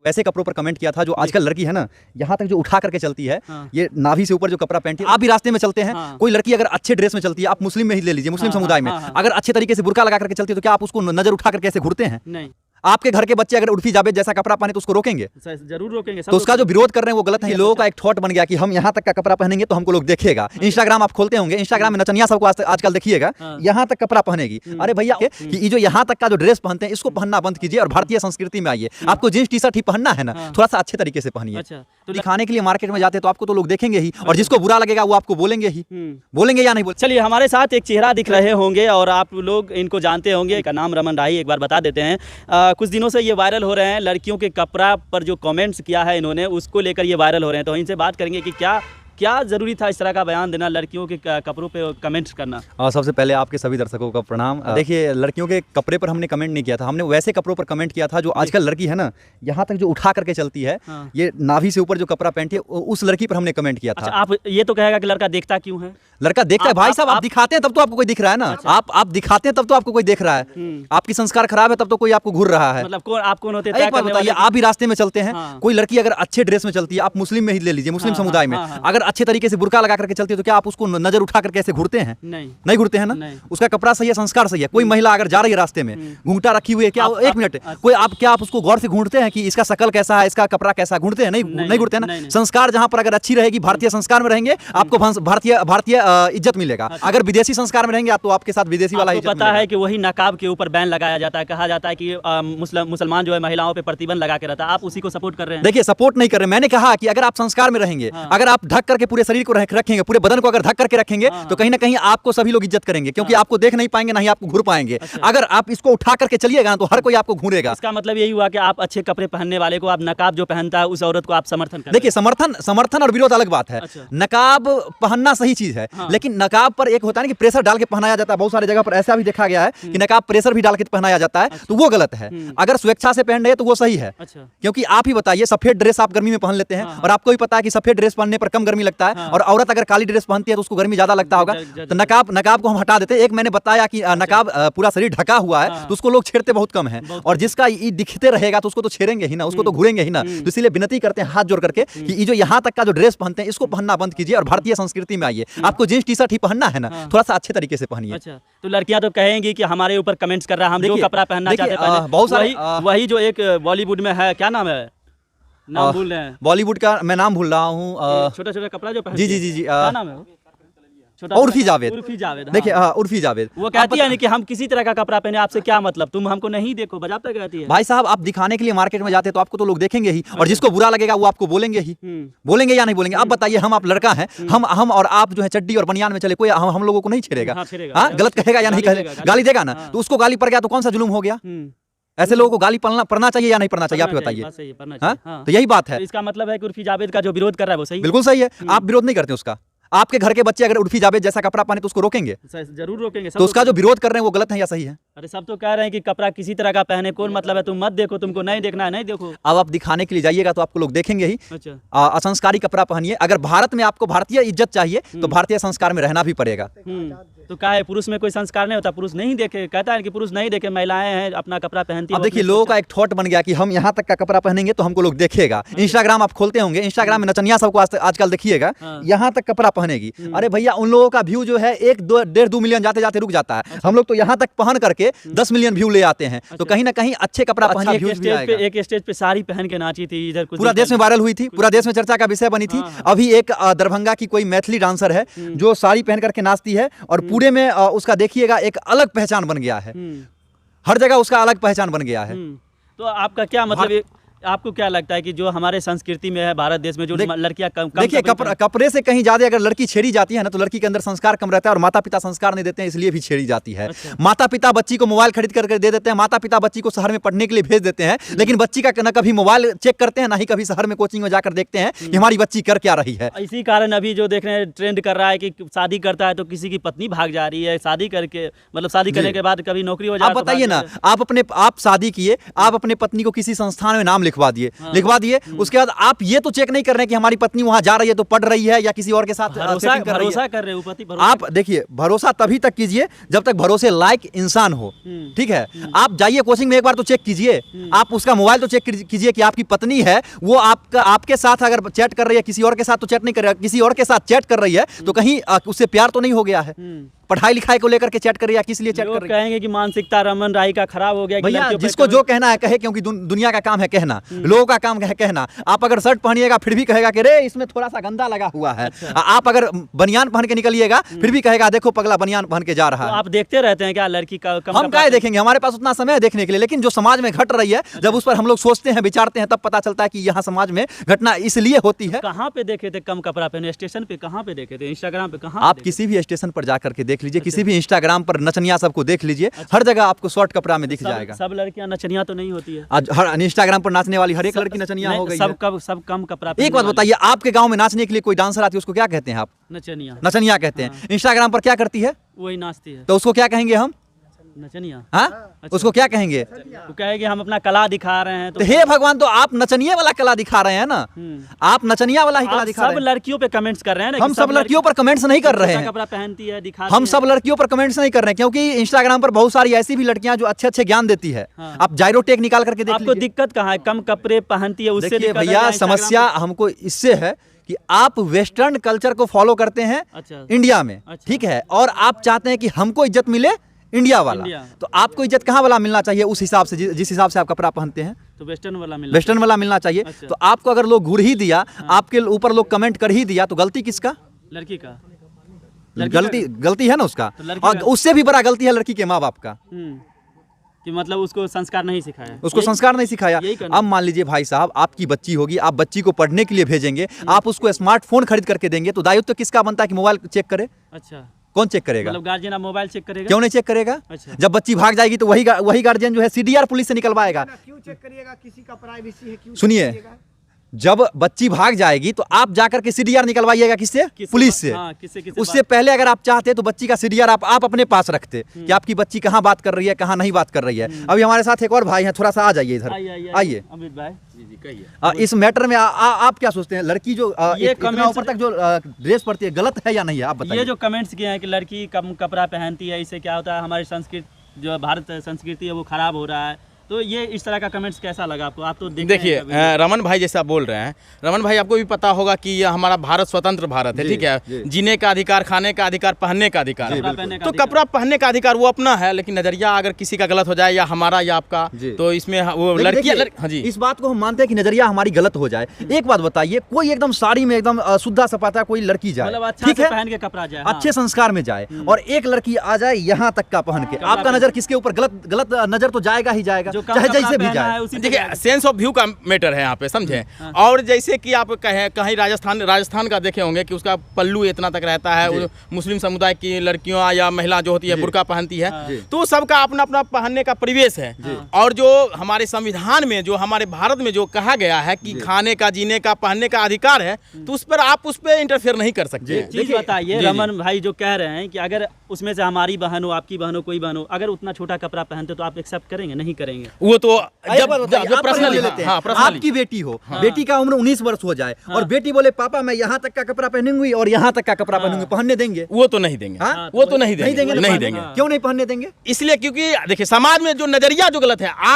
वैसे कपड़ों पर कमेंट किया था जो आजकल लड़की है ना, यहाँ तक जो उठा करके चलती है, ये नाभि से ऊपर जो कपड़ा पहनती है। आप भी रास्ते में चलते हैं, कोई लड़की अगर अच्छे ड्रेस में चलती है, आप मुस्लिम में ही ले लीजिए, मुस्लिम समुदाय में अगर अच्छे तरीके से बुर्का लगा करके चलती है, तो क्या आप उसको नजर उठा करके ऐसे घूरते हैं? नहीं। आपके घर के बच्चे अगर उर्फी जावेद जैसा कपड़ा पहने तो उसको रोकेंगे? जरूर रोकेंगे। तो उसका जो विरोध कर रहे हैं वो गलत है। लोगों का एक थॉट बन गया कि हम यहाँ तक का कपड़ा पहनेंगे तो हमको लोग देखेगा। इंस्टाग्राम आप खोलते होंगे, इंस्टाग्राम में नचनिया सबको आजकल देखिएगा, यहाँ तक कपड़ा पहनेगी। अरे भैया कि ये जो यहाँ तक का जो ड्रेस पहनते हैं इसको पहनना बंद कीजिए और भारतीय संस्कृति में आइए। आपको जींस टी शर्ट ही पहनना है ना, थोड़ा सा अच्छे तरीके से पहनिए। तो दिखाने के लिए मार्केट में जाते तो आपको तो लोग देखेंगे ही, और जिसको बुरा लगेगा वो आपको बोलेंगे ही। बोलेंगे या नहीं बोलेंगे? चलिए, हमारे साथ एक चेहरा दिख रहे होंगे और आप लोग इनको जानते होंगे। इनका नाम रमन राही, एक बार बता देते हैं। कुछ दिनों से ये वायरल हो रहे हैं, लड़कियों के कपड़ा पर जो कमेंट्स किया है इन्होंने, उसको लेकर ये वायरल हो रहे हैं। तो इनसे बात करेंगे कि क्या जरूरी था इस तरह का बयान देना, लड़कियों के कपड़ों पे कमेंट्स करना। सबसे पहले आपके सभी दर्शकों का प्रणाम। देखिए, लड़कियों के कपड़े पर हमने कमेंट नहीं किया था, हमने वैसे कपड़ों पर कमेंट किया था जो आजकल लड़की है ना, यहाँ तक जो उठा करके चलती है, ये नाभि से ऊपर जो कपड़ा पहनती है, उस लड़की पर हमने कमेंट किया था। अच्छा, आप ये तो कहेगा कि लड़का देखता क्यों है? लड़का देखता है भाई साहब, आप दिखाते हैं तब तो आपको कोई दिख रहा है ना। आप दिखाते हैं तब तो आपको कोई देख रहा है। आपकी संस्कार खराब है तब तो कोई आपको घूर रहा है। मतलब आप कौन होते हैं? बताइए, आप भी रास्ते में चलते हैं, कोई लड़की अगर अच्छे ड्रेस में चलती है, आप मुस्लिम में ही ले लीजिए, मुस्लिम समुदाय में अगर अच्छे तरीके से बुर्का लगा करके चलती है, तो क्या आप उसको नजर उठा करके ऐसे घूरते हैं? नहीं घूरते हैं ना। उसका कपड़ा सही है, संस्कार सही है। कोई महिला अगर जा रही है रास्ते में घूंघटा रखी हुई है, क्या एक मिनट, कोई क्या आप उसको गौर से घूरते हैं कि इसका शकल कैसा है, इसका कपड़ा कैसा? घूरते हैं? नहीं घूरते हैं ना। संस्कार जहां पर अगर अच्छी रहेगी, भारतीय संस्कार में रहेंगे, आपको भारतीय इज्जत मिलेगा। अगर विदेशी संस्कार में रहेंगे तो आपके साथ विदेशी वाला इज्जत पता है कि वही नकाब के ऊपर बैन लगाया जाता है, कहा जाता है कि मुसलमान जो है महिलाओं पे प्रतिबंध लगा के रहता है। आप उसी को सपोर्ट कर रहे हैं? देखिए, सपोर्ट नहीं कर रहे। मैंने कहा कि अगर आप संस्कार में रहेंगे, अगर आप ढक करके पूरे शरीर को रखेंगे, पूरे बदन को अगर ढक करके रखेंगे, तो कहीं ना कहीं आपको सभी लोग इज्जत करेंगे, क्योंकि आपको देख नहीं पाएंगे, ना ही आपको घूर पाएंगे। अगर आप इसको उठा करके चलिएगा तो हर कोई आपको घूरेगा। इसका मतलब यही हुआ कि आप अच्छे कपड़े पहनने वाले को, आप नकाब जो पहनता है उस औरत को आप समर्थन कर? देखिए, समर्थन और विरोध अलग बात है। नकाब पहनना सही चीज है, लेकिन नकाब पर एक होता है ना कि प्रेशर डाल के पहनाया जाता है। बहुत सारी जगह पर ऐसा भी देखा गया है कि नकाब प्रेशर भी डाल के पहनाया जाता है, तो वो गलत है। अगर स्वेच्छा से पहन रहे हैं तो वो सही है। क्योंकि आप ही बताइए, सफेद ड्रेस आप गर्मी में पहन लेते हैं, और आपको भी पता है कि सफेद ड्रेस पहनने पर कम गर्मी लगता है, और औरत अगर काली ड्रेस पहनती है तो उसको गर्मी ज्यादा लगता होगा। तो नकाब को हम हटा देते हैं। एक मैंने बताया कि नकाब पूरा शरीर ढका हुआ है, तो उसको लोग छेड़ते बहुत कम है, और जिसका ये दिखते रहेगा तो उसको तो छेड़ेंगे ही ना, उसको तो घूरेंगे ही ना। तो इसीलिए विनती करते हैं हाथ जोड़ करके कि ये जो यहाँ तक का जो ड्रेस पहनते हैं इसको पहनना बंद कीजिए और भारतीय संस्कृति में आइए। आपको जींस टी शर्ट ही पहनना है ना, थोड़ा सा अच्छे तरीके से पहनिए। अच्छा, तो लड़कियां तो कहेंगी कि हमारे ऊपर कमेंट्स कर रहा है, हम जो कपड़ा पहनना चाहते हैं। बहुत सारी वही जो एक बॉलीवुड में है, क्या नाम है, नाम भूल रहे हैं, बॉलीवुड का मैं नाम भूल रहा हूँ। छोटा छोटा कपड़ा जो जी, क्या नाम है? उर्फी जावेद। देखिए, उर्फी जावेद वो कहती है कि हम किसी तरह का कपड़ा पहने, आपसे क्या मतलब, तुम हमको नहीं देखो, बजाते कहती है। भाई साहब, आप दिखाने के लिए मार्केट में जाते तो आपको तो लोग देखेंगे ही, और जिसको बुरा लगेगा वो आपको बोलेंगे ही। बोलेंगे या नहीं बोलेंगे? आप बताइए, आप लड़का हैं, हम और आप जो है चड्डी और बनियान में चले, कोई हम लोगों को नहीं छेड़ेगा? गलत कहेगा या नहीं कहेगा? गाली देगा ना, तो उसको गाली पड़ गया तो कौन सा जुल्म हो गया? ऐसे लोगों को गाली पढ़ना चाहिए या नहीं पढ़ना चाहिए? आप बताइए। तो यही बात है। इसका मतलब है कि उर्फी जावेद का जो विरोध कर रहा है वो सही, बिल्कुल सही है। आप विरोध नहीं करते उसका। आपके घर के बच्चे अगर उर्फी जावेद जैसा कपड़ा पहने तो उसको रोकेंगे? जरूर रोकेंगे। तो उसका जो विरोध कर रहे हैं वो गलत है या सही है? अरे सब तो कह रहे हैं कि कपड़ा किसी तरह का पहने, कौन मतलब है, तुम मत देखो, तुमको नहीं देखना है, नहीं देखो। अब आप दिखाने के लिए जाइएगा तो आपको लोग देखेंगे ही। असंस्कारी कपड़ा पहनिए। अगर भारत में आपको भारतीय इज्जत चाहिए तो भारतीय संस्कार में रहना भी पड़ेगा। तो क्या है, पुरुष में कोई संस्कार नहीं होता? पुरुष नहीं देखे, कहता है कि पुरुष नहीं देखे, महिलाएं हैं अपना कपड़ा पहनती है। अब देखिए, लोगों का एक थॉट बन गया कि हम यहाँ तक का कपड़ा पहनेंगे तो हमको लोग देखेगा। इंस्टाग्राम आप खोलते होंगे, इंस्टाग्राम में नचनिया सबको आजकल देखिएगा, यहाँ तक कपड़ा पहनेगी। अरे भैया, उन लोगों का व्यू जो है 1-2 मिलियन जाते जाते रुक जाता है। हम लोग तो यहाँ तक पहन करके 10 मिलियन व्यू ले आते हैं। तो कहीं ना कहीं अच्छे कपड़ा पहनिए। एक स्टेज पे साड़ी पहन के नाची थी, इधर पूरा देश में वायरल हुई थी, पूरा देश में चर्चा का विषय बनी थी। अभी एक दरभंगा की कोई मैथिली डांसर है जो साड़ी पहन करके नाचती है, और पूरे में उसका देखिएगा एक अलग पहचान बन गया है। हर जगह उसका अलग पहचान बन गया है। तो आपका क्या मतलब, आपको क्या लगता है कि जो हमारे संस्कृति में है, भारत देश में जो लड़कियां कम देखिए, कपड़े से कहीं ज्यादा अगर लड़की छेड़ी जाती है ना, तो लड़की के अंदर संस्कार कम रहता है, और माता पिता संस्कार नहीं देते हैं, इसलिए भी छेड़ी जाती है। माता पिता बच्ची को मोबाइल खरीद करके दे देते हैं, माता पिता बच्ची को शहर में पढ़ने के लिए भेज देते हैं, लेकिन बच्ची का न कभी मोबाइल चेक करते हैं, ना ही कभी शहर में कोचिंग में जाकर देखते हैं कि हमारी बच्ची कर क्या रही है। इसी कारण अभी जो देख रहे हैं ट्रेंड कर रहा है कि शादी करता है तो किसी की पत्नी भाग जा रही है, शादी करके मतलब शादी करने के बाद कभी नौकरी हो जाए। आप बताइए ना, आप शादी किए, आप अपने पत्नी को किसी संस्थान में नाम लिखवा दिए, लिखवा दिए। उसके बाद आप ये तो चेक नहीं कर रहे हैं कि हमारी पत्नी वहां जा रही है तो पढ़ रही है या किसी और के साथ setting कर रही है। भरोसा कर रहे हो पति, आप देखिए, भरोसा तभी तक कीजिए जब तक भरोसे लायक इंसान हो, ठीक है। आप जाइए कोचिंग में, एक बार तो चेक कीजिए, आप उसका मोबाइल तो चेक कीजिए कि आपकी पत्नी है वो आपके साथ अगर चैट कर रही है, किसी और के साथ तो चैट नहीं कर रही है, किसी और के साथ चैट कर रही है तो कहीं उससे प्यार तो नहीं हो गया है, पढ़ाई लिखाई को लेकर के चैट कर रही है, किस लिए चैट कर रही है। कहेंगे कि मानसिकता रमन राही का खराब हो गया। भैया जिसको जो कहना है कहे, क्योंकि दुनिया का काम है कहना, लोगों का काम है कहना। आप अगर शर्ट पहनिएगा फिर भी कहेगा कि रे इसमें थोड़ा सा गंदा लगा हुआ है। आप अगर बनियान पहन के निकलिएगा फिर भी कहेगा देखो पगला बनियान पहन के जा रहा है। आप देखते रहते हैं क्या लड़की का? हम क्या देखेंगे, हमारे पास उतना समय है देखने के लिए, लेकिन जो समाज में घट रही है जब उस पर हम लोग सोचते हैं, विचारते हैं, तब पता चलता है कि यहाँ समाज में घटना इसलिए होती है। कहाँ पे देखे थे कम कपड़ा पहने? स्टेशन पे कहाँ पे देखे थे? इंस्टाग्राम पे कहाँ? आप किसी भी स्टेशन पर जाकर के देख लीजिए, किसी भी इंस्टाग्राम पर नचनिया सबको देख लीजिए, हर जगह आपको शॉर्ट कपड़ा में दिख जाएगा। सब लड़कियां नचनिया तो नहीं होती है। आज हर इंस्टाग्राम पर नाचने वाली हर एक लड़की नचनिया हो गई है। सब कम कपड़ा। एक बात बताइए, आपके गांव में नाचने के लिए कोई डांसर आती है उसको क्या कहते हैं आप? नचनिया। नचनिया कहते हैं। इंस्टाग्राम पर क्या करती है? वही नाचती है। तो उसको क्या कहेंगे हम? नचनिया। हाँ, उसको क्या कहेंगे? वो कहेंगे हम अपना कला दिखा रहे हैं। तो हे भगवान, तो आप नचनिया वाला कला दिखा रहे हैं ना, आप नचनिया वाला ही कला दिखा रहे हैं। सब लड़कियों पे कमेंट्स कर रहे हैं ना। हम सब लड़कियों पर कमेंट्स नहीं कर रहे हैं। कपड़ा पहनती है, दिखाती हम सब लड़कियों पर कमेंट्स नहीं कर रहे हैं, क्योंकि इंस्टाग्राम पर बहुत सारी ऐसी भी लड़कियां जो अच्छे अच्छे ज्ञान देती है। आप जायरोटेक निकाल करके देख लीजिए। आपको दिक्कत कहाँ है? कम कपड़े पहनती है, उससे देखिए भैया, समस्या हमको इससे है कि आप वेस्टर्न कल्चर को फॉलो करते हैं इंडिया में, ठीक है, और आप चाहते हैं कि हमको इज्जत मिले इंडिया वाला। तो आपको इज्जत कहाँ वाला मिलना चाहिए? उस हिसाब से, जिस हिसाब से आप कपड़ा पहनते हैं तो वेस्टर्न वाला मिलना चाहिए। तो आपको अगर लोग घूर ही दिया, आपके ऊपर लोग कमेंट कर ही दिया, तो गलती किसका? लड़की का। गलती है ना उसका, और उससे भी बड़ा गलती है लड़की के माँ बाप का, कि मतलब उसको संस्कार नहीं सिखाया। उसको संस्कार नहीं सिखाया। अब मान लीजिए भाई साहब, आपकी बच्ची होगी, आप बच्ची को पढ़ने के लिए भेजेंगे, आप उसको स्मार्टफोन खरीद करके देंगे, तो दायित्व तो किसका बनता है कि मोबाइल चेक करे? अच्छा, कौन चेक करेगा? मतलब गार्जियन आप मोबाइल चेक करेगा? क्यों नहीं चेक करेगा? अच्छा। जब बच्ची भाग जाएगी तो वही गार्जियन जो है सीडीआर पुलिस से निकलवाएगा। क्यों चेक करिएगा? किसी का प्राइवेसी है, क्यों? सुनिए, जब बच्ची भाग जाएगी तो आप जाकर के सीडीआर निकलवाइएगा किससे? पुलिस से। उससे पहले अगर आप चाहते तो बच्ची का सीडीआर आप अपने पास रखते कि आपकी बच्ची कहाँ बात कर रही है, कहाँ नहीं बात कर रही है। अभी हमारे साथ एक और भाई हैं, थोड़ा सा आ जाइए इधर, आइए अमित भाई। इस मैटर में आप क्या सोचते हैं? लड़की जो इतना ऊपर तक जो ड्रेस पड़ती है, गलत है या नहीं है? आप बताइए। ये जो कमेंट्स किए हैं कि लड़की कम कपड़ा पहनती है, इससे क्या होता है, हमारी संस्कृति जो भारत संस्कृति है वो खराब हो रहा है, तो ये इस तरह का कमेंट्स कैसा लगा आपको? आप तो देखिए, रमन भाई जैसा बोल रहे हैं, रमन भाई आपको भी पता होगा कि ये हमारा भारत स्वतंत्र भारत है, ठीक है, जीने का अधिकार, खाने का अधिकार, पहनने का अधिकार, तो कपड़ा पहनने का अधिकार वो अपना है, लेकिन नजरिया अगर किसी का गलत हो जाए, या हमारा या आपका, तो इसमें वो लड़की। हाँ जी, इस बात को हम मानते हैं कि नजरिया हमारी गलत हो जाए। एक बात बताइए, कोई एकदम साड़ी में एकदम शुद्धा सपाटा कोई लड़की जाए, ठीक है, पहन के कपड़ा जाए, अच्छे संस्कार में जाए, और एक लड़की आ जाए यहाँ तक का पहन के, आपका नजर किसके ऊपर? गलत नजर तो जाएगा ही जाएगा, चाहे जैसे भी। देखिए, सेंस ऑफ व्यू का मैटर है यहाँ पे, समझे। और जैसे कि आप कहीं राजस्थान का देखे होंगे कि उसका पल्लू इतना तक रहता है, मुस्लिम समुदाय की लड़कियां या महिला जो होती है बुर्का पहनती है, तो सबका अपना अपना पहनने का परिवेश है। और जो हमारे संविधान में, जो हमारे भारत में जो कहा गया है कि खाने का, जीने का, पहनने का अधिकार है, तो उस पर आप उस पर इंटरफेयर नहीं कर सकते। चीज बताइए, रमन भाई जो कह रहे हैं कि अगर उसमें से हमारी बहन हो, आपकी बहन हो, कोई बहन हो, अगर उतना छोटा कपड़ा पहनते तो आप एक्सेप्ट करेंगे? नहीं करेंगे। वो तो जब पर्सनली लेते हैं, आपकी बेटी हो, बेटी का उम्र 19 वर्ष हो जाए, और बेटी बोले पापा मैं यहाँ तक का कपड़ा पहनूंगी और यहाँ तक का कपड़ा पहनूंगी, पहनने देंगे? वो तो नहीं देंगे। वो तो नहीं देंगे। नहीं देंगे। क्यों नहीं पहनने देंगे? इसलिए क्योंकि देखिए, समाज में जो नजरिया जो गलत है,